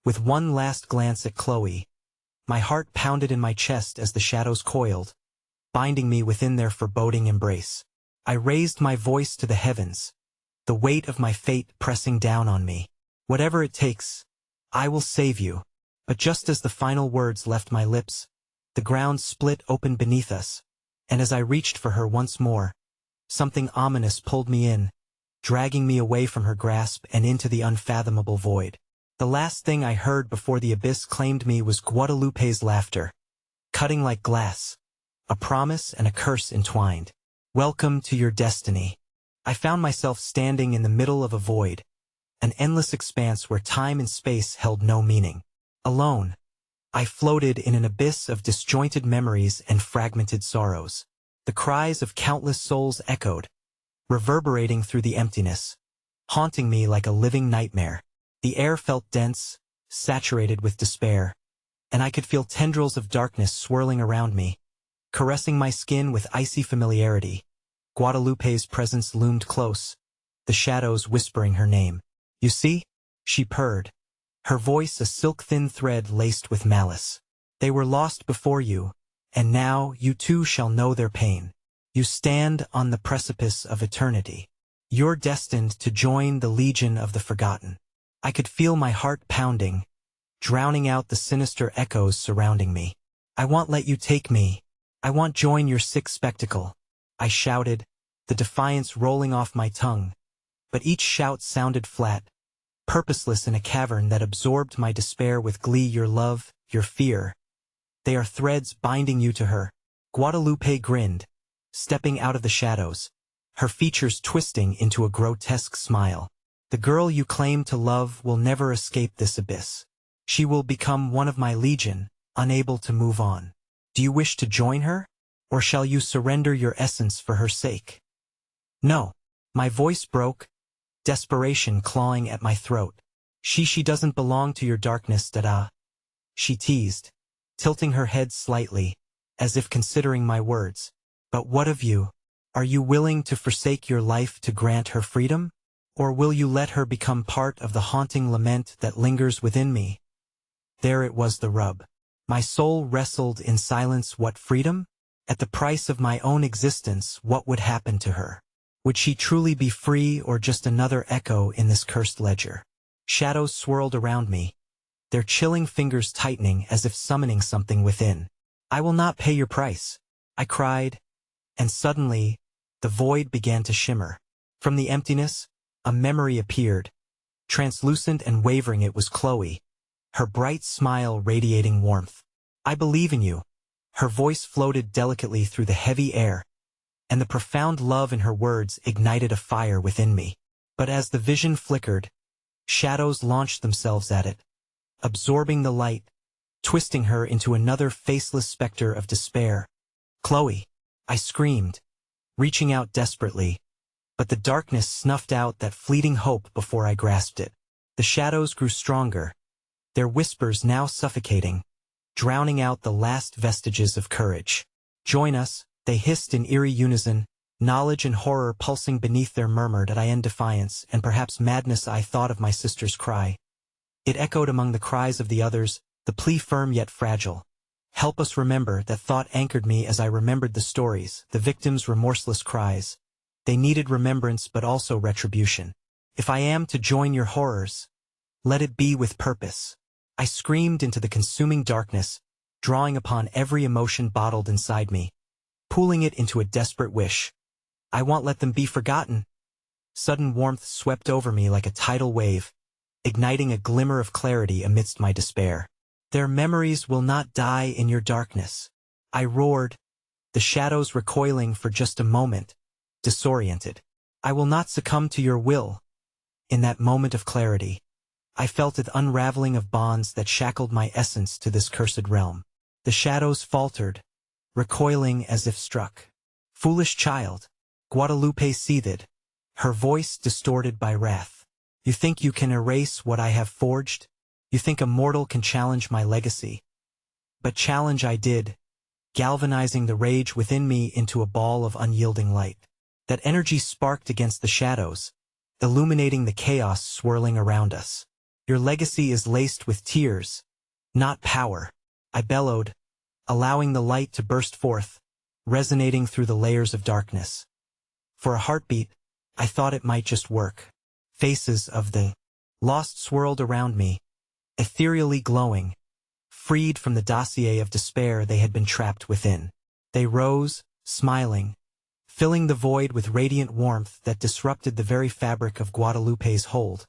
With one last glance at Chloe, my heart pounded in my chest as the shadows coiled, binding me within their foreboding embrace. I raised my voice to the heavens, the weight of my fate pressing down on me. "Whatever it takes, I will save you." But just as the final words left my lips, the ground split open beneath us, and as I reached for her once more, something ominous pulled me in, dragging me away from her grasp and into the unfathomable void. The last thing I heard before the abyss claimed me was Guadalupe's laughter, cutting like glass, a promise and a curse entwined. "Welcome to your destiny." I found myself standing in the middle of a void, an endless expanse where time and space held no meaning. Alone, I floated in an abyss of disjointed memories and fragmented sorrows. The cries of countless souls echoed, reverberating through the emptiness, haunting me like a living nightmare. The air felt dense, saturated with despair, and I could feel tendrils of darkness swirling around me, caressing my skin with icy familiarity. Guadalupe's presence loomed close, the shadows whispering her name. "You see?" she purred, her voice a silk-thin thread laced with malice. "They were lost before you, and now you too shall know their pain. You stand on the precipice of eternity. You're destined to join the legion of the forgotten." I could feel my heart pounding, drowning out the sinister echoes surrounding me. "I won't let you take me. I won't join your sick spectacle," I shouted, the defiance rolling off my tongue. But each shout sounded flat, purposeless in a cavern that absorbed my despair with glee. "Your love, your fear. They are threads binding you to her." Guadalupe grinned, stepping out of the shadows, her features twisting into a grotesque smile. "The girl you claim to love will never escape this abyss. She will become one of my legion, unable to move on. Do you wish to join her? Or shall you surrender your essence for her sake?" "No." My voice broke, desperation clawing at my throat. She doesn't belong to your darkness, Dada," she teased, tilting her head slightly, as if considering my words. "But what of you? Are you willing to forsake your life to grant her freedom? Or will you let her become part of the haunting lament that lingers within me?" There it was, the rub. My soul wrestled in silence. What freedom? At the price of my own existence, what would happen to her? Would she truly be free, or just another echo in this cursed ledger? Shadows swirled around me, their chilling fingers tightening as if summoning something within. "I will not pay your price," I cried, and suddenly, the void began to shimmer. From the emptiness, a memory appeared, translucent and wavering. It was Chloe, her bright smile radiating warmth. "I believe in you." Her voice floated delicately through the heavy air, and the profound love in her words ignited a fire within me. But as the vision flickered, shadows launched themselves at it, absorbing the light, twisting her into another faceless specter of despair. "Chloe!" I screamed, reaching out desperately, but the darkness snuffed out that fleeting hope before I grasped it. The shadows grew stronger, their whispers now suffocating, drowning out the last vestiges of courage. "Join us," they hissed in eerie unison, knowledge and horror pulsing beneath their murmur. Did I end defiance, and perhaps madness? I thought of my sister's cry. It echoed among the cries of the others, the plea firm yet fragile. "Help us remember." That thought anchored me as I remembered the stories, the victims' remorseless cries. They needed remembrance but also retribution. "If I am to join your horrors, let it be with purpose." I screamed into the consuming darkness, drawing upon every emotion bottled inside me, pooling it into a desperate wish. "I won't let them be forgotten." Sudden warmth swept over me like a tidal wave, igniting a glimmer of clarity amidst my despair. "Their memories will not die in your darkness," I roared, the shadows recoiling for just a moment, disoriented. "I will not succumb to your will." In that moment of clarity, I felt the unraveling of bonds that shackled my essence to this cursed realm. The shadows faltered, recoiling as if struck. "Foolish child," Guadalupe seethed, her voice distorted by wrath. "You think you can erase what I have forged? You think a mortal can challenge my legacy?" But challenge I did, galvanizing the rage within me into a ball of unyielding light. That energy sparked against the shadows, illuminating the chaos swirling around us. "Your legacy is laced with tears, not power," I bellowed, allowing the light to burst forth, resonating through the layers of darkness. For a heartbeat, I thought it might just work. Faces of the lost swirled around me, ethereally glowing, freed from the dossier of despair they had been trapped within. They rose, smiling, filling the void with radiant warmth that disrupted the very fabric of Guadalupe's hold.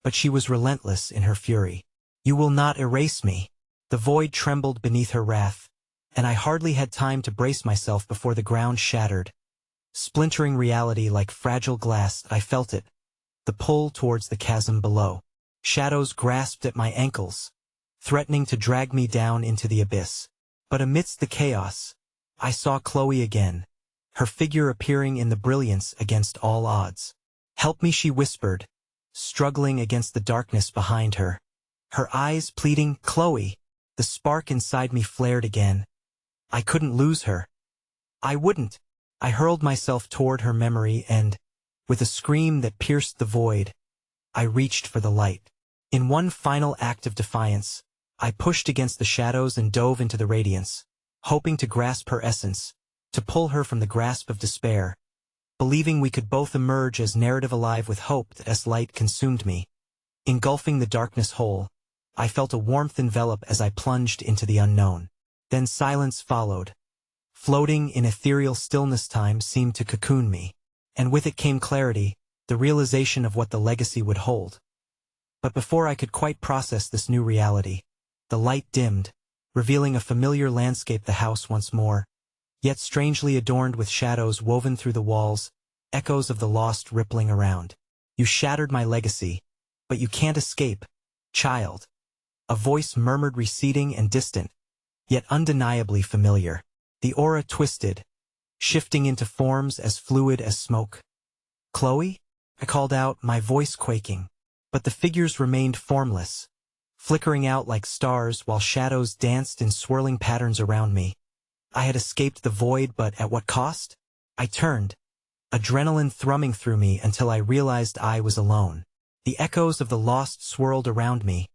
But she was relentless in her fury. "You will not erase me." The void trembled beneath her wrath, and I hardly had time to brace myself before the ground shattered. Splintering reality like fragile glass, I felt it, the pull towards the chasm below. Shadows grasped at my ankles, threatening to drag me down into the abyss. But amidst the chaos, I saw Chloe again, her figure appearing in the brilliance against all odds. "Help me," she whispered, struggling against the darkness behind her. Her eyes pleading, "Chloe." The spark inside me flared again. I couldn't lose her. I wouldn't. I hurled myself toward her memory and, with a scream that pierced the void, I reached for the light. In one final act of defiance, I pushed against the shadows and dove into the radiance, hoping to grasp her essence, to pull her from the grasp of despair, believing we could both emerge as narrative alive with hope as light consumed me. Engulfing the darkness whole, I felt a warmth envelop as I plunged into the unknown. Then silence followed. Floating in ethereal stillness, time seemed to cocoon me, and with it came clarity, the realization of what the legacy would hold. But before I could quite process this new reality, the light dimmed, revealing a familiar landscape, the house once more, yet strangely adorned with shadows woven through the walls, echoes of the lost rippling around. "You shattered my legacy, but you can't escape, child." A voice murmured, receding and distant, yet undeniably familiar. The aura twisted, shifting into forms as fluid as smoke. "Chloe?" I called out, my voice quaking, but the figures remained formless, flickering out like stars while shadows danced in swirling patterns around me. I had escaped the void, but at what cost? I turned, adrenaline thrumming through me until I realized I was alone. The echoes of the lost swirled around me,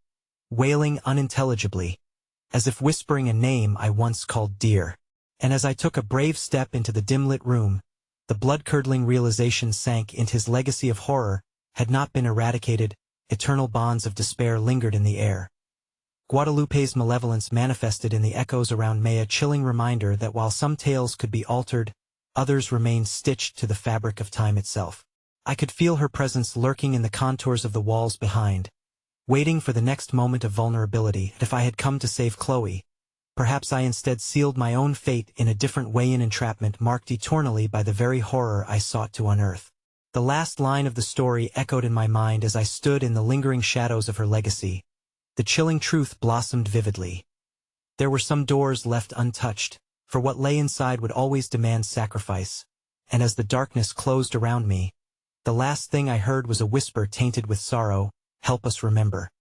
wailing unintelligibly, as if whispering a name I once called dear. And as I took a brave step into the dim-lit room, the blood-curdling realization sank into his legacy of horror had not been eradicated, eternal bonds of despair lingered in the air. Guadalupe's malevolence manifested in the echoes around me, a chilling reminder that while some tales could be altered, others remained stitched to the fabric of time itself. I could feel her presence lurking in the contours of the walls behind, waiting for the next moment of vulnerability. If I had come to save Chloe, perhaps I instead sealed my own fate in a different way, an entrapment marked eternally by the very horror I sought to unearth. The last line of the story echoed in my mind as I stood in the lingering shadows of her legacy. The chilling truth blossomed vividly. There were some doors left untouched, for what lay inside would always demand sacrifice. And as the darkness closed around me, the last thing I heard was a whisper tainted with sorrow, "Help us remember."